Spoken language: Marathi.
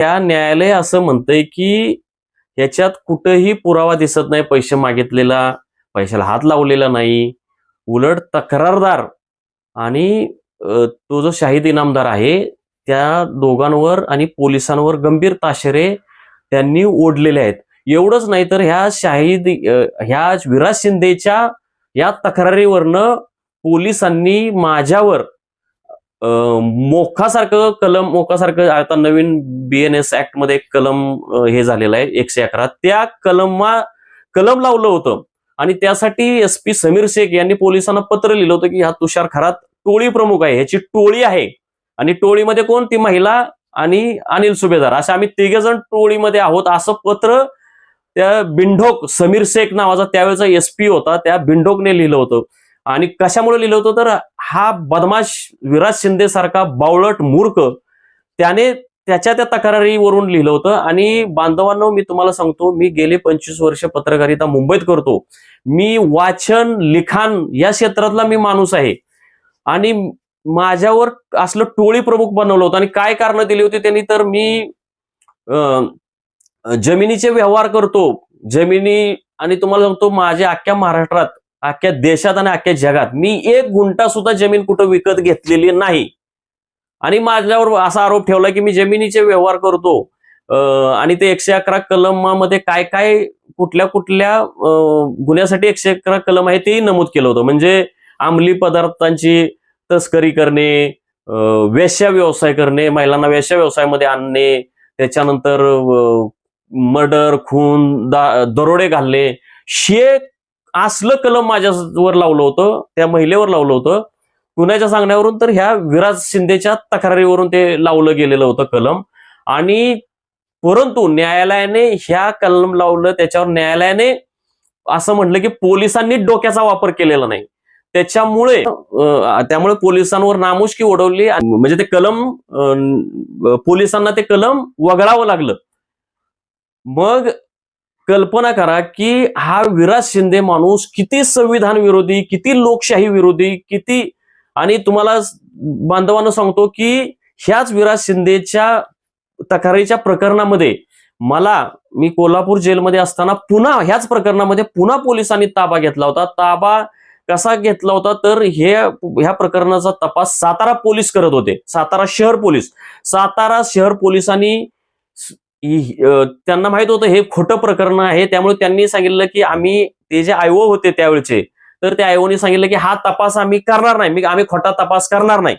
त्या न्यायालय असं म्हणतंय की याच्यात कुठेही पुरावा दिसत नाही पैसे मागितलेला, पैशाला हात लावलेला नाही. उलट तक्रारदार आणि तो जो शाहिद इनामदार आहे, त्या दोघांवर आणि पोलिसांवर गंभीर ताशेरे त्यांनी ओढलेले आहेत. एवढंच नाही तर ह्या विराज शिंदेच्या या तक्रारीवरनं पोलिसांनी माझ्यावर मोखासारखं आता नवीन BNS ऍक्ट मध्ये एक कलम हे झालेलं आहे 111. त्या कलम लावलं होतं आणि त्यासाठी SP समीर शेख यांनी पोलिसांना पत्र लिहिलं होतं की हा तुषार खरात टोळी प्रमुख आहे, ह्याची टोळी आहे आणि टोळीमध्ये कोण, ती महिला आणि अनिल सुभेदार, असे आम्ही 3 जण टोळीमध्ये आहोत असं पत्र त्या बिंढोक समीर शेख नावाचा त्यावेळेचा SP होता, त्या बिंढोकने लिहिलं होतं. आणि कशामुळे लिहिलं होतं तर हा बदमाश विराज शिंदे सारखा बावळट मूर्ख त्याने त्याच्या त्या तक्रारीवरून लिहिलं होतं. आणि बांधवांनो, मी तुम्हाला सांगतो, मी गेले 25 वर्ष पत्रकारिता मुंबईत करतो. मी वाचन लिखाण या क्षेत्रातला मी माणूस आहे आणि माझ्यावर असलं टोळी प्रमुख बनवलं होतं. आणि काय कारण दिली होती त्यांनी, तर मी जमिनीचे व्यवहार करतो, जमिनी, आणि तुम्हाला सांगतो माझ्या अख्ख्या महाराष्ट्रात, अख्ख्या देशात आणि अख्ख्या जगात मी 1 गुंठा सुद्धा जमीन कुठं विकत घेतलेली नाही. आणि माझ्यावर असा आरोप ठेवला की मी जमिनीचे व्यवहार करतो. आणि ते 111 कलमामध्ये काय काय कुठल्या गुन्ह्यासाठी 111 कलम आहे तेही नमूद केलं होतं. म्हणजे अंमली पदार्थांची तस्करी करणे, वेश्या व्यवसाय करणे, महिलांना वेश्या व्यवसायामध्ये आणणे, त्याच्यानंतर मर्डर, खून, दरोडे घालणे, असलं कलम माझ्यावर लावलं होतं, त्या महिलेवर लावलं होतं कुणाच्या सांगण्यावरून. तर ह्या विराज शिंदेच्या तक्रारीवरून ते लावलं गेलेलं होतं कलम. आणि परंतु न्यायालयाने ह्या कलम लावलं, त्याच्यावर न्यायालयाने असं म्हटलं की पोलिसांनी डोक्याचा वापर केलेला नाही, त्यामुळे पोलिसांवर नामुष्की ओढवली. म्हणजे ते कलम पोलिसांना ते कलम वगळावं लागलं. मग कल्पना करा की हा विराज शिंदे माणूस किती संविधान विरोधी, किती लोकशाही विरोधी, किती. आणि तुम्हाला बांधवांना सांगतो की ह्याच विराज शिंदेच्या तक्रारीच्या प्रकरणामध्ये मी कोल्हापूर जेलमध्ये असताना पुन्हा ह्याच प्रकरणामध्ये पुन्हा पोलिसांनी ताबा घेतला होता. ताबा कसा घेतला होता तर ह्या प्रकरणाचा तपास सातारा पोलीस करत होते, सातारा शहर पोलिसांनी त्यांना माहित होतं हे खोटं प्रकरण आहे. त्यामुळे त्यांनी सांगितलं की ते जे आयओ होते त्यावेळेचे, तर त्या आयओने सांगितलं की हा तपास आम्ही करणार नाही, आम्ही खोटा तपास करणार नाही.